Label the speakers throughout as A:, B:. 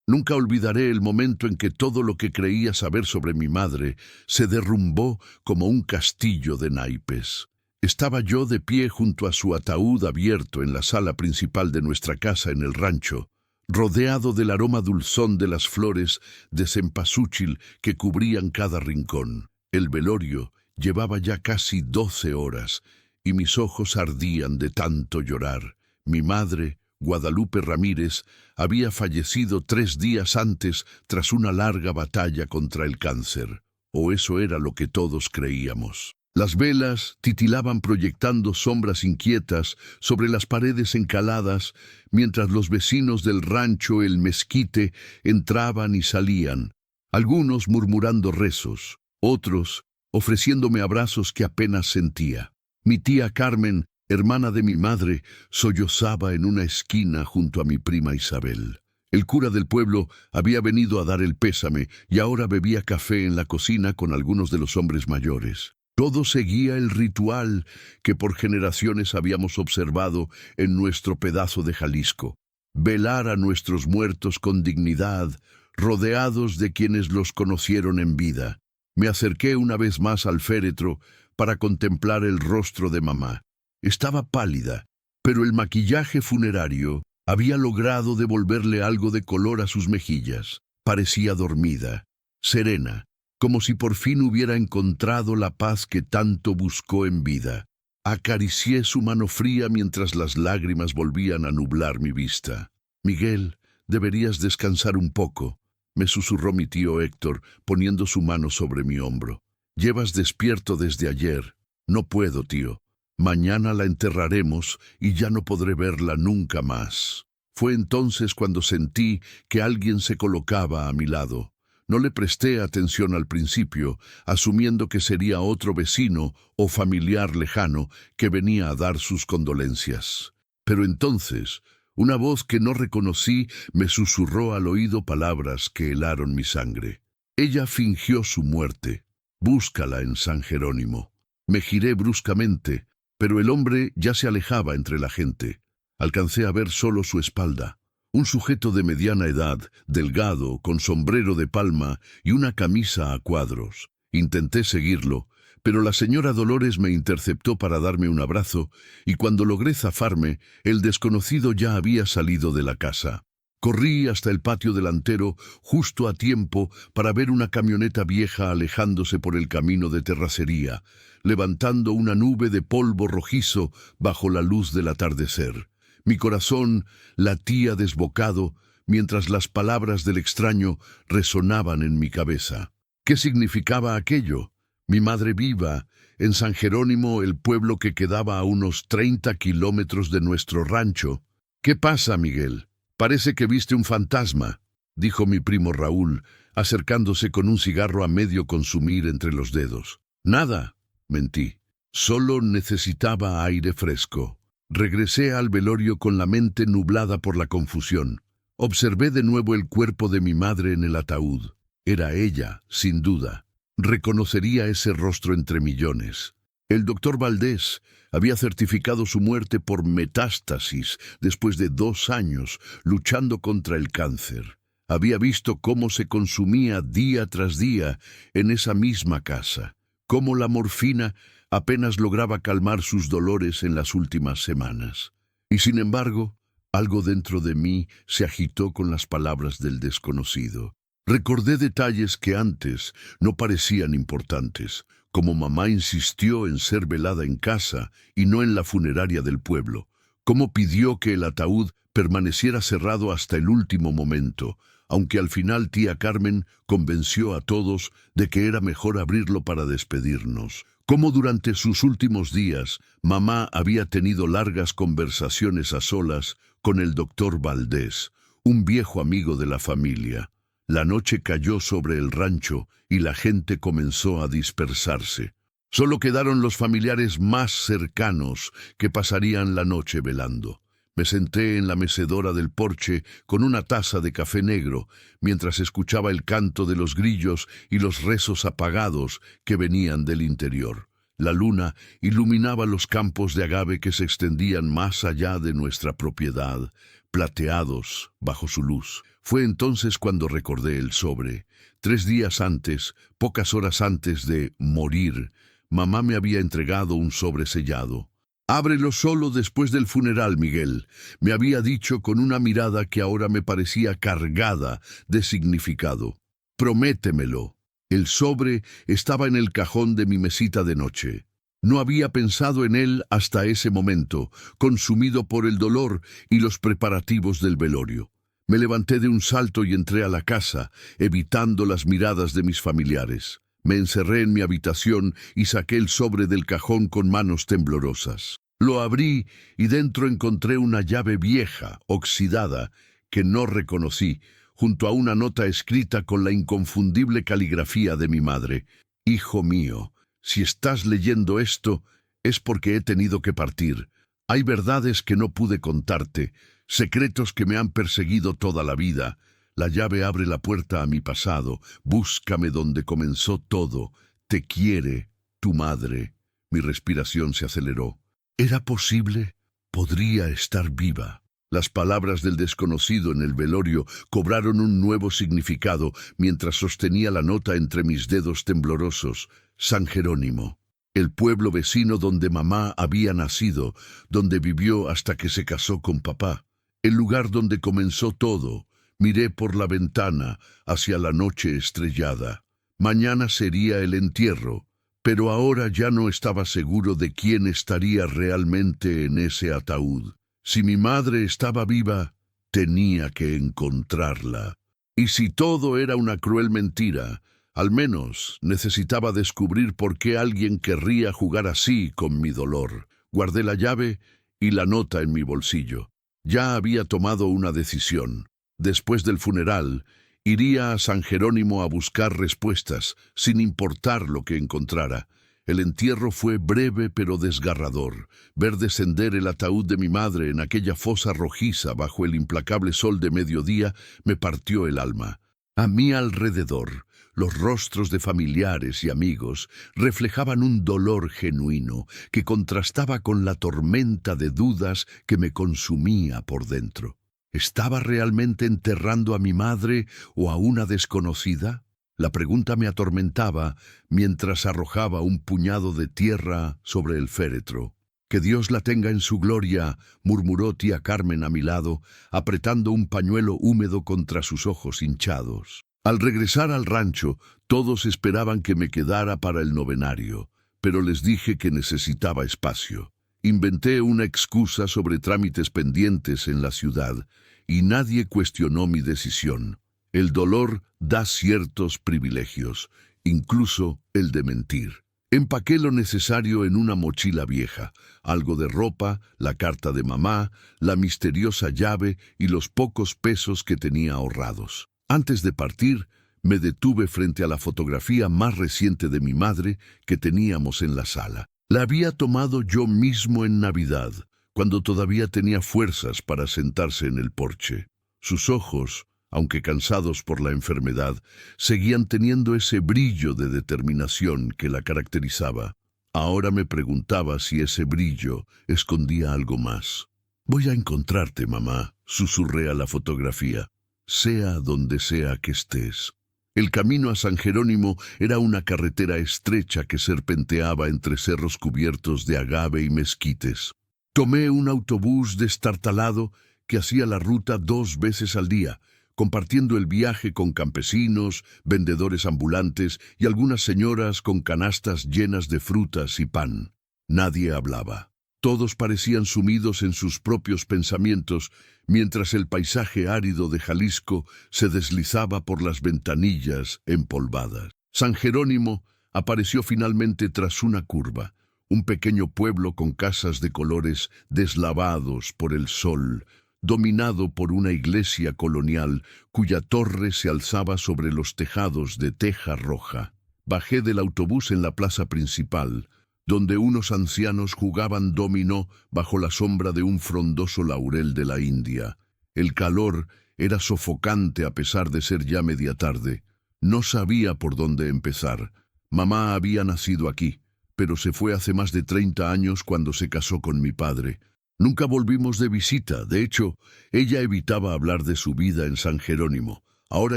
A: Nunca olvidaré el momento en que todo lo que creía saber sobre mi madre se derrumbó como un castillo de naipes. Estaba yo de pie junto a su ataúd abierto en la sala principal de nuestra casa en el rancho, rodeado del aroma dulzón de las flores de cempasúchil que cubrían cada rincón. El velorio llevaba ya casi 12 horas y mis ojos ardían de tanto llorar. Mi madre, Guadalupe Ramírez, había fallecido 3 días antes tras una larga batalla contra el cáncer, o eso era lo que todos creíamos. Las velas titilaban proyectando sombras inquietas sobre las paredes encaladas, mientras los vecinos del rancho El Mezquite entraban y salían, algunos murmurando rezos, otros ofreciéndome abrazos que apenas sentía. Mi tía Carmen, hermana de mi madre, sollozaba en una esquina junto a mi prima Isabel. El cura del pueblo había venido a dar el pésame y ahora bebía café en la cocina con algunos de los hombres mayores. Todo seguía el ritual que por generaciones habíamos observado en nuestro pedazo de Jalisco. Velar a nuestros muertos con dignidad, rodeados de quienes los conocieron en vida. Me acerqué una vez más al féretro para contemplar el rostro de mamá. Estaba pálida, pero el maquillaje funerario había logrado devolverle algo de color a sus mejillas. Parecía dormida, serena, como si por fin hubiera encontrado la paz que tanto buscó en vida. Acaricié su mano fría mientras las lágrimas volvían a nublar mi vista. «Miguel, deberías descansar un poco», me susurró mi tío Héctor, poniendo su mano sobre mi hombro. «Llevas despierto desde ayer». «No puedo, tío. Mañana la enterraremos y ya no podré verla nunca más». Fue entonces cuando sentí que alguien se colocaba a mi lado. No le presté atención al principio, asumiendo que sería otro vecino o familiar lejano que venía a dar sus condolencias. Pero entonces, una voz que no reconocí me susurró al oído palabras que helaron mi sangre. Ella fingió su muerte. Búscala en San Jerónimo. Me giré bruscamente, pero el hombre ya se alejaba entre la gente. Alcancé a ver solo su espalda. Un sujeto de mediana edad, delgado, con sombrero de palma y una camisa a cuadros. Intenté seguirlo, pero la señora Dolores me interceptó para darme un abrazo, y cuando logré zafarme, el desconocido ya había salido de la casa. Corrí hasta el patio delantero, justo a tiempo para ver una camioneta vieja alejándose por el camino de terracería, levantando una nube de polvo rojizo bajo la luz del atardecer. Mi corazón latía desbocado mientras las palabras del extraño resonaban en mi cabeza. ¿Qué significaba aquello? Mi madre viva, en San Jerónimo, el pueblo que quedaba a unos 30 kilómetros de nuestro rancho. «¿Qué pasa, Miguel? Parece que viste un fantasma», dijo mi primo Raúl, acercándose con un cigarro a medio consumir entre los dedos. «Nada», mentí. «Solo necesitaba aire fresco». Regresé al velorio con la mente nublada por la confusión. Observé de nuevo el cuerpo de mi madre en el ataúd. Era ella, sin duda. Reconocería ese rostro entre millones. El doctor Valdés había certificado su muerte por metástasis después de 2 años luchando contra el cáncer. Había visto cómo se consumía día tras día en esa misma casa, cómo la morfina apenas lograba calmar sus dolores en las últimas semanas. Y sin embargo, algo dentro de mí se agitó con las palabras del desconocido. Recordé detalles que antes no parecían importantes, como mamá insistió en ser velada en casa y no en la funeraria del pueblo, cómo pidió que el ataúd permaneciera cerrado hasta el último momento, aunque al final tía Carmen convenció a todos de que era mejor abrirlo para despedirnos. Cómo durante sus últimos días mamá había tenido largas conversaciones a solas con el doctor Valdés, un viejo amigo de la familia. La noche cayó sobre el rancho y la gente comenzó a dispersarse. Solo quedaron los familiares más cercanos que pasarían la noche velando. Me senté en la mecedora del porche con una taza de café negro, mientras escuchaba el canto de los grillos y los rezos apagados que venían del interior. La luna iluminaba los campos de agave que se extendían más allá de nuestra propiedad, plateados bajo su luz. Fue entonces cuando recordé el sobre. 3 días antes, pocas horas antes de morir, mamá me había entregado un sobre sellado. «Ábrelo solo después del funeral, Miguel», me había dicho con una mirada que ahora me parecía cargada de significado. «Prométemelo». El sobre estaba en el cajón de mi mesita de noche. No había pensado en él hasta ese momento, consumido por el dolor y los preparativos del velorio. Me levanté de un salto y entré a la casa, evitando las miradas de mis familiares. Me encerré en mi habitación y saqué el sobre del cajón con manos temblorosas. Lo abrí y dentro encontré una llave vieja, oxidada, que no reconocí, junto a una nota escrita con la inconfundible caligrafía de mi madre. «Hijo mío, si estás leyendo esto, es porque he tenido que partir. Hay verdades que no pude contarte, secretos que me han perseguido toda la vida. La llave abre la puerta a mi pasado. Búscame donde comenzó todo. Te quiere, tu madre». Mi respiración se aceleró. ¿Era posible? Podría estar viva. Las palabras del desconocido en el velorio cobraron un nuevo significado mientras sostenía la nota entre mis dedos temblorosos. San Jerónimo. El pueblo vecino donde mamá había nacido, donde vivió hasta que se casó con papá. El lugar donde comenzó todo. Miré por la ventana hacia la noche estrellada. Mañana sería el entierro, pero ahora ya no estaba seguro de quién estaría realmente en ese ataúd. Si mi madre estaba viva, tenía que encontrarla. Y si todo era una cruel mentira, al menos necesitaba descubrir por qué alguien querría jugar así con mi dolor. Guardé la llave y la nota en mi bolsillo. Ya había tomado una decisión. Después del funeral, iría a San Jerónimo a buscar respuestas, sin importar lo que encontrara. El entierro fue breve pero desgarrador. Ver descender el ataúd de mi madre en aquella fosa rojiza bajo el implacable sol de mediodía me partió el alma. A mi alrededor, los rostros de familiares y amigos reflejaban un dolor genuino que contrastaba con la tormenta de dudas que me consumía por dentro. ¿Estaba realmente enterrando a mi madre o a una desconocida? La pregunta me atormentaba mientras arrojaba un puñado de tierra sobre el féretro. «Que Dios la tenga en su gloria», murmuró tía Carmen a mi lado, apretando un pañuelo húmedo contra sus ojos hinchados. Al regresar al rancho, todos esperaban que me quedara para el novenario, pero les dije que necesitaba espacio. Inventé una excusa sobre trámites pendientes en la ciudad, y nadie cuestionó mi decisión. El dolor da ciertos privilegios, incluso el de mentir. Empaqué lo necesario en una mochila vieja, algo de ropa, la carta de mamá, la misteriosa llave y los pocos pesos que tenía ahorrados. Antes de partir, me detuve frente a la fotografía más reciente de mi madre que teníamos en la sala. La había tomado yo mismo en Navidad, cuando todavía tenía fuerzas para sentarse en el porche. Sus ojos, aunque cansados por la enfermedad, seguían teniendo ese brillo de determinación que la caracterizaba. Ahora me preguntaba si ese brillo escondía algo más. «Voy a encontrarte, mamá», susurré a la fotografía, «sea donde sea que estés». El camino a San Jerónimo era una carretera estrecha que serpenteaba entre cerros cubiertos de agave y mezquites. Tomé un autobús destartalado que hacía la ruta 2 veces al día, compartiendo el viaje con campesinos, vendedores ambulantes y algunas señoras con canastas llenas de frutas y pan. Nadie hablaba. Todos parecían sumidos en sus propios pensamientos, mientras el paisaje árido de Jalisco se deslizaba por las ventanillas empolvadas. San Jerónimo apareció finalmente tras una curva, un pequeño pueblo con casas de colores deslavados por el sol, dominado por una iglesia colonial cuya torre se alzaba sobre los tejados de teja roja. Bajé del autobús en la plaza principal, donde unos ancianos jugaban dominó bajo la sombra de un frondoso laurel de la India. El calor era sofocante a pesar de ser ya media tarde. No sabía por dónde empezar. Mamá había nacido aquí, pero se fue hace más de 30 años cuando se casó con mi padre. Nunca volvimos de visita. De hecho, ella evitaba hablar de su vida en San Jerónimo. Ahora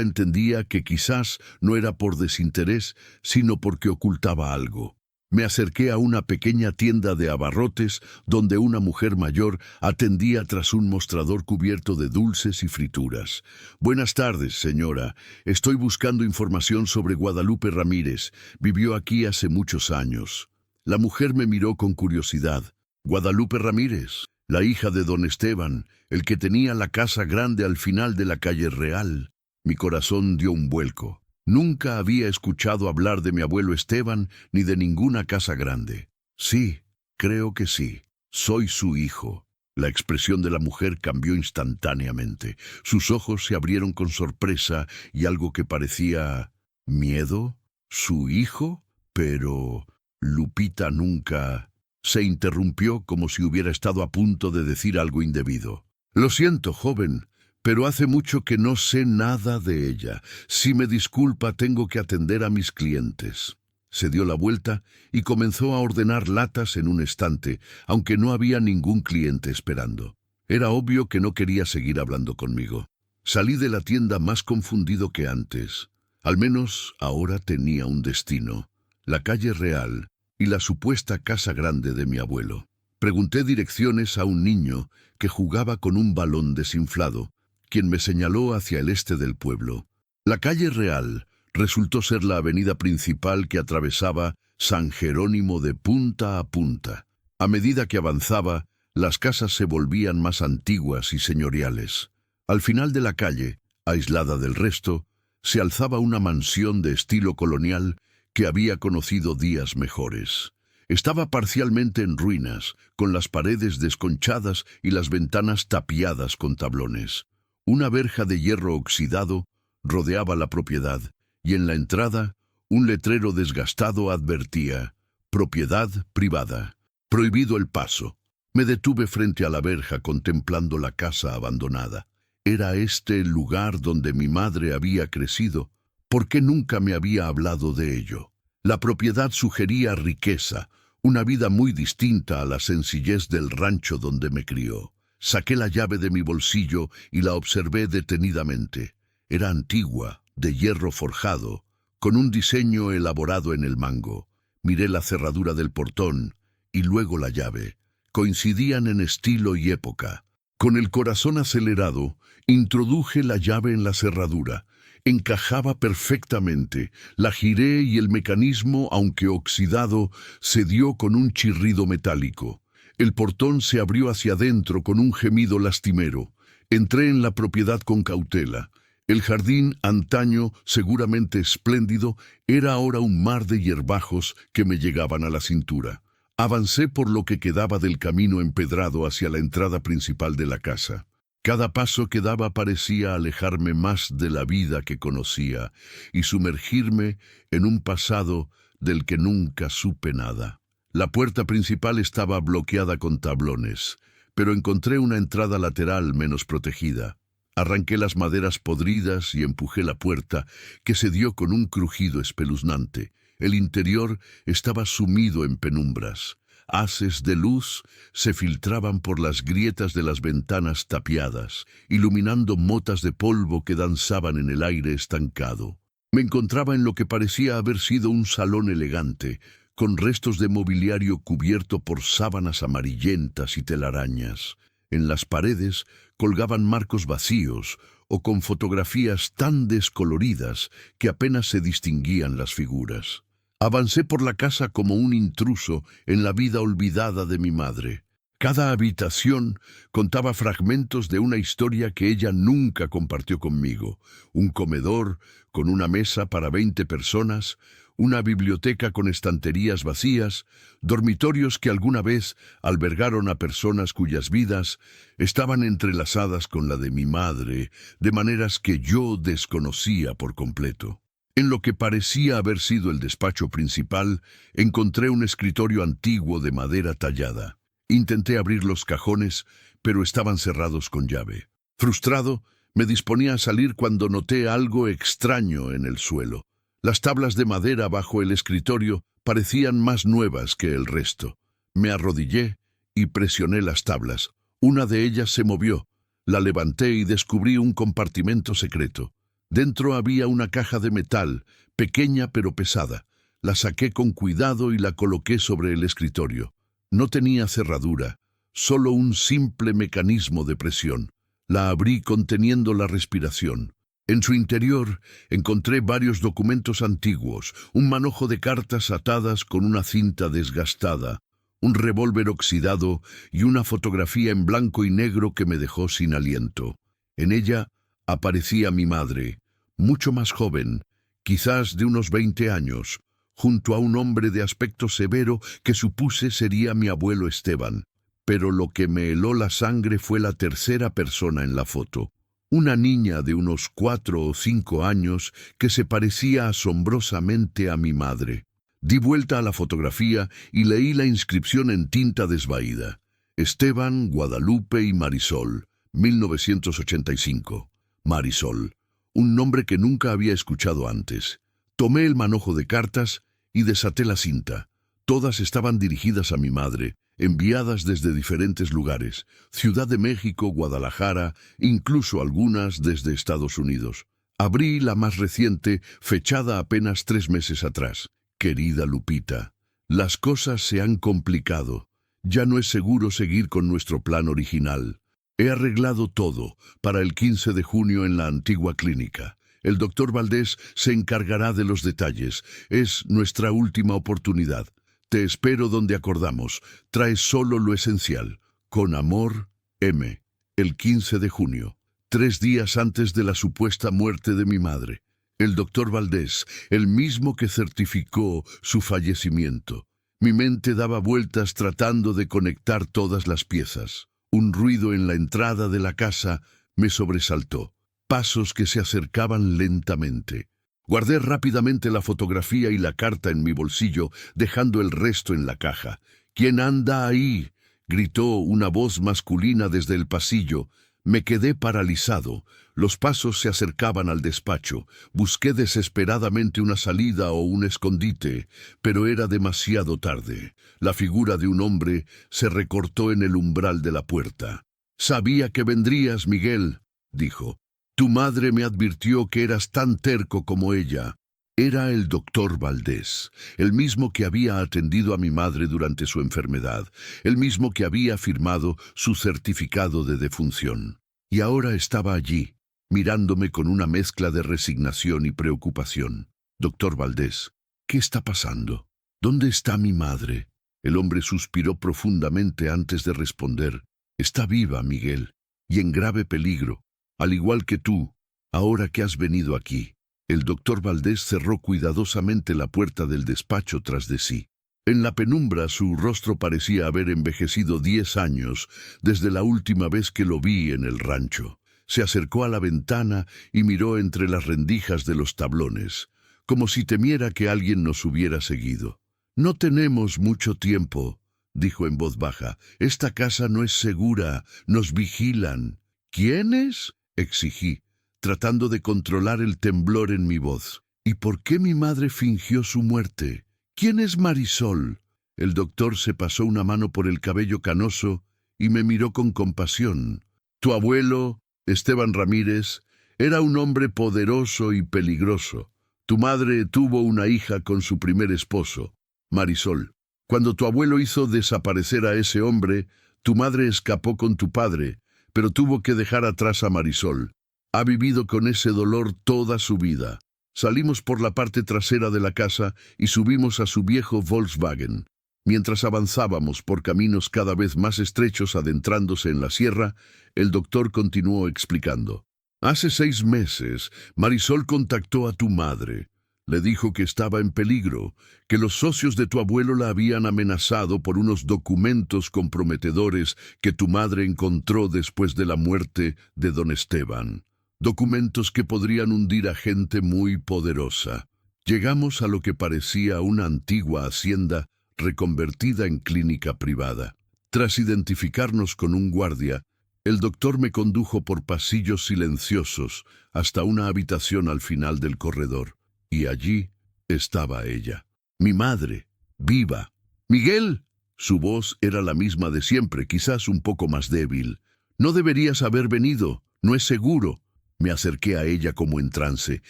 A: entendía que quizás no era por desinterés, sino porque ocultaba algo. Me acerqué a una pequeña tienda de abarrotes donde una mujer mayor atendía tras un mostrador cubierto de dulces y frituras. «Buenas tardes, señora. Estoy buscando información sobre Guadalupe Ramírez. Vivió aquí hace muchos años». La mujer me miró con curiosidad. «¿Guadalupe Ramírez? La hija de don Esteban, el que tenía la casa grande al final de la calle Real». Mi corazón dio un vuelco. Nunca había escuchado hablar de mi abuelo Esteban ni de ninguna casa grande. «Sí, creo que sí. Soy su hijo». La expresión de la mujer cambió instantáneamente. Sus ojos se abrieron con sorpresa y algo que parecía miedo. ¿Su hijo? Pero Lupita nunca... Se interrumpió como si hubiera estado a punto de decir algo indebido. «Lo siento, joven, pero hace mucho que no sé nada de ella. Si me disculpa, tengo que atender a mis clientes». Se dio la vuelta y comenzó a ordenar latas en un estante, aunque no había ningún cliente esperando. Era obvio que no quería seguir hablando conmigo. Salí de la tienda más confundido que antes. Al menos ahora tenía un destino: la calle Real y la supuesta casa grande de mi abuelo. Pregunté direcciones a un niño que jugaba con un balón desinflado, quien me señaló hacia el este del pueblo. La calle Real resultó ser la avenida principal que atravesaba San Jerónimo de punta a punta. A medida que avanzaba, las casas se volvían más antiguas y señoriales. Al final de la calle, aislada del resto, se alzaba una mansión de estilo colonial que había conocido días mejores. Estaba parcialmente en ruinas, con las paredes desconchadas y las ventanas tapiadas con tablones. Una verja de hierro oxidado rodeaba la propiedad, y en la entrada un letrero desgastado advertía: «Propiedad privada. Prohibido el paso». Me detuve frente a la verja contemplando la casa abandonada. ¿Era este el lugar donde mi madre había crecido? ¿Por qué nunca me había hablado de ello? La propiedad sugería riqueza, una vida muy distinta a la sencillez del rancho donde me crió. Saqué la llave de mi bolsillo y la observé detenidamente. Era antigua, de hierro forjado, con un diseño elaborado en el mango. Miré la cerradura del portón y luego la llave. Coincidían en estilo y época. Con el corazón acelerado, introduje la llave en la cerradura. Encajaba perfectamente. La giré y el mecanismo, aunque oxidado, cedió con un chirrido metálico. El portón se abrió hacia adentro con un gemido lastimero. Entré en la propiedad con cautela. El jardín, antaño seguramente espléndido, era ahora un mar de hierbajos que me llegaban a la cintura. Avancé por lo que quedaba del camino empedrado hacia la entrada principal de la casa. Cada paso que daba parecía alejarme más de la vida que conocía y sumergirme en un pasado del que nunca supe nada. La puerta principal estaba bloqueada con tablones, pero encontré una entrada lateral menos protegida. Arranqué las maderas podridas y empujé la puerta, que se dio con un crujido espeluznante. El interior estaba sumido en penumbras. Haces de luz se filtraban por las grietas de las ventanas tapiadas, iluminando motas de polvo que danzaban en el aire estancado. Me encontraba en lo que parecía haber sido un salón elegante, con restos de mobiliario cubierto por sábanas amarillentas y telarañas. En las paredes colgaban marcos vacíos o con fotografías tan descoloridas que apenas se distinguían las figuras. Avancé por la casa como un intruso en la vida olvidada de mi madre. Cada habitación contaba fragmentos de una historia que ella nunca compartió conmigo. Un comedor con una mesa para 20 personas, una biblioteca con estanterías vacías, dormitorios que alguna vez albergaron a personas cuyas vidas estaban entrelazadas con la de mi madre, de maneras que yo desconocía por completo. En lo que parecía haber sido el despacho principal, encontré un escritorio antiguo de madera tallada. Intenté abrir los cajones, pero estaban cerrados con llave. Frustrado, me disponía a salir cuando noté algo extraño en el suelo. Las tablas de madera bajo el escritorio parecían más nuevas que el resto. Me arrodillé y presioné las tablas. Una de ellas se movió. La levanté y descubrí un compartimento secreto. Dentro había una caja de metal, pequeña pero pesada. La saqué con cuidado y la coloqué sobre el escritorio. No tenía cerradura, solo un simple mecanismo de presión. La abrí conteniendo la respiración. En su interior encontré varios documentos antiguos, un manojo de cartas atadas con una cinta desgastada, un revólver oxidado y una fotografía en blanco y negro que me dejó sin aliento. En ella aparecía mi madre, mucho más joven, quizás de unos 20 años, junto a un hombre de aspecto severo que supuse sería mi abuelo Esteban. Pero lo que me heló la sangre fue la tercera persona en la foto. Una niña de unos 4 o 5 años que se parecía asombrosamente a mi madre. Di vuelta a la fotografía y leí la inscripción en tinta desvaída. Esteban, Guadalupe y Marisol, 1985. Marisol, un nombre que nunca había escuchado antes. Tomé el manojo de cartas y desaté la cinta. Todas estaban dirigidas a mi madre, enviadas desde diferentes lugares, Ciudad de México, Guadalajara, incluso algunas desde Estados Unidos. Abrí la más reciente, fechada apenas 3 meses atrás. Querida Lupita, las cosas se han complicado. Ya no es seguro seguir con nuestro plan original. He arreglado todo para el 15 de junio en la antigua clínica. El doctor Valdés se encargará de los detalles. Es nuestra última oportunidad. Te espero donde acordamos. Trae solo lo esencial. Con amor, M. El 15 de junio, 3 días antes de la supuesta muerte de mi madre. El doctor Valdés, el mismo que certificó su fallecimiento. Mi mente daba vueltas tratando de conectar todas las piezas. Un ruido en la entrada de la casa me sobresaltó. Pasos que se acercaban lentamente. Guardé rápidamente la fotografía y la carta en mi bolsillo, dejando el resto en la caja. ¿Quién anda ahí?, gritó una voz masculina desde el pasillo. Me quedé paralizado. Los pasos se acercaban al despacho. Busqué desesperadamente una salida o un escondite, pero era demasiado tarde. La figura de un hombre se recortó en el umbral de la puerta. «Sabía que vendrías, Miguel», dijo. «Tu madre me advirtió que eras tan terco como ella». Era el doctor Valdés, el mismo que había atendido a mi madre durante su enfermedad, el mismo que había firmado su certificado de defunción. Y ahora estaba allí, mirándome con una mezcla de resignación y preocupación. «Doctor Valdés, ¿qué está pasando? ¿Dónde está mi madre?» El hombre suspiró profundamente antes de responder. «Está viva, Miguel, y en grave peligro, al igual que tú, ahora que has venido aquí». El doctor Valdés cerró cuidadosamente la puerta del despacho tras de sí. En la penumbra su rostro parecía haber envejecido 10 años desde la última vez que lo vi en el rancho. Se acercó a la ventana y miró entre las rendijas de los tablones, como si temiera que alguien nos hubiera seguido. «No tenemos mucho tiempo», dijo en voz baja. «Esta casa no es segura, nos vigilan». «¿Quiénes?», exigí, tratando de controlar el temblor en mi voz. «¿Y por qué mi madre fingió su muerte? ¿Quién es Marisol?» El doctor se pasó una mano por el cabello canoso y me miró con compasión. «Tu abuelo, Esteban Ramírez, era un hombre poderoso y peligroso. Tu madre tuvo una hija con su primer esposo, Marisol. Cuando tu abuelo hizo desaparecer a ese hombre, tu madre escapó con tu padre, pero tuvo que dejar atrás a Marisol. Ha vivido con ese dolor toda su vida». Salimos por la parte trasera de la casa y subimos a su viejo Volkswagen. Mientras avanzábamos por caminos cada vez más estrechos adentrándose en la sierra, el doctor continuó explicando. «Hace 6 meses, Marisol contactó a tu madre. Le dijo que estaba en peligro, que los socios de tu abuelo la habían amenazado por unos documentos comprometedores que tu madre encontró después de la muerte de don Esteban. Documentos que podrían hundir a gente muy poderosa. Llegamos a lo que parecía una antigua hacienda reconvertida en clínica privada. Tras identificarnos con un guardia, el doctor me condujo por pasillos silenciosos hasta una habitación al final del corredor. Y allí estaba ella, mi madre, viva. «Miguel», Su voz era la misma de siempre, quizás un poco más débil. «No deberías haber venido, no es seguro». Me acerqué a ella como en trance,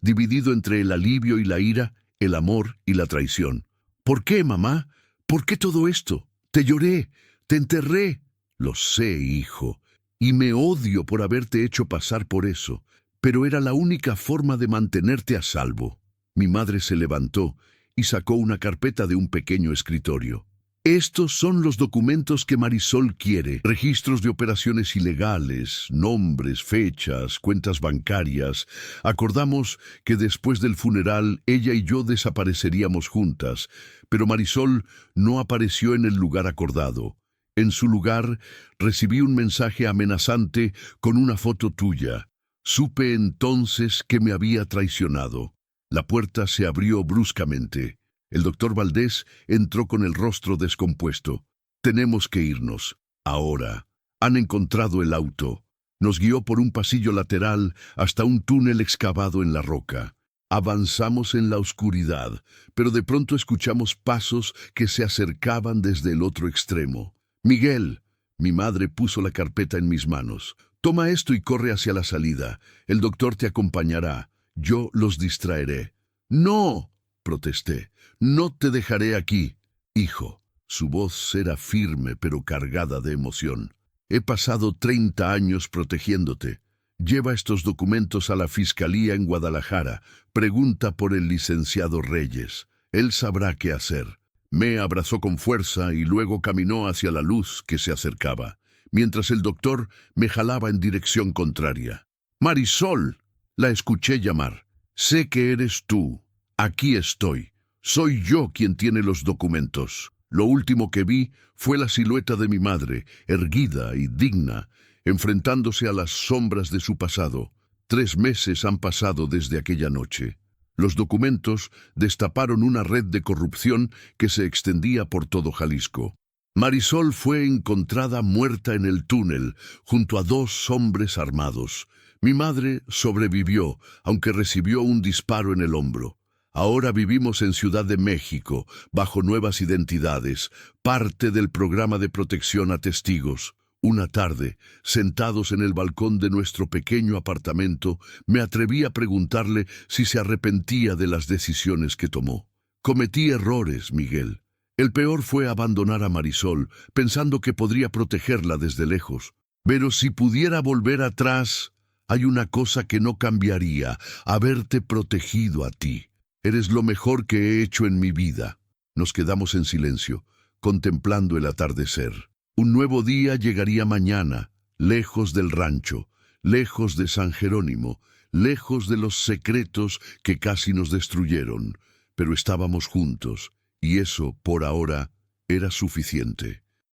A: dividido entre el alivio y la ira, el amor y la traición. «¿Por qué, mamá? ¿Por qué todo esto? Te lloré, te enterré». «Lo sé, hijo, y me odio por haberte hecho pasar por eso, pero era la única forma de mantenerte a salvo». Mi madre se levantó y sacó una carpeta de un pequeño escritorio. «Estos son los documentos que Marisol quiere. Registros de operaciones ilegales, nombres, fechas, cuentas bancarias. Acordamos que después del funeral ella y yo desapareceríamos juntas, pero Marisol no apareció en el lugar acordado. En su lugar, recibí un mensaje amenazante con una foto tuya. Supe entonces que me había traicionado». La puerta se abrió bruscamente. El doctor Valdés entró con el rostro descompuesto. «Tenemos que irnos. Ahora. Han encontrado el auto». Nos guió por un pasillo lateral hasta un túnel excavado en la roca. Avanzamos en la oscuridad, pero de pronto escuchamos pasos que se acercaban desde el otro extremo. «Miguel». Mi madre puso la carpeta en mis manos. «Toma esto y corre hacia la salida. El doctor te acompañará. Yo los distraeré». «¡No!», protesté. «No te dejaré aquí, hijo». Su voz era firme pero cargada de emoción. «He pasado 30 años protegiéndote. Lleva estos documentos a la Fiscalía en Guadalajara. Pregunta por el licenciado Reyes. Él sabrá qué hacer». Me abrazó con fuerza y luego caminó hacia la luz que se acercaba, mientras el doctor me jalaba en dirección contraria. «Marisol», la escuché llamar. «Sé que eres tú. Aquí estoy. Soy yo quien tiene los documentos». Lo último que vi fue la silueta de mi madre, erguida y digna, enfrentándose a las sombras de su pasado. 3 meses han pasado desde aquella noche. Los documentos destaparon una red de corrupción que se extendía por todo Jalisco. Marisol fue encontrada muerta en el túnel, junto a 2 hombres armados. Mi madre sobrevivió, aunque recibió un disparo en el hombro. Ahora vivimos en Ciudad de México, bajo nuevas identidades, parte del programa de protección a testigos. Una tarde, sentados en el balcón de nuestro pequeño apartamento, me atreví a preguntarle si se arrepentía de las decisiones que tomó. «Cometí errores, Miguel. El peor fue abandonar a Marisol, pensando que podría protegerla desde lejos. Pero si pudiera volver atrás, hay una cosa que no cambiaría: haberte protegido a ti. Eres lo mejor que he hecho en mi vida». Nos quedamos en silencio, contemplando el atardecer. Un nuevo día llegaría mañana, lejos del rancho, lejos de San Jerónimo, lejos de los secretos que casi nos destruyeron, pero estábamos juntos, y eso, por ahora, era suficiente.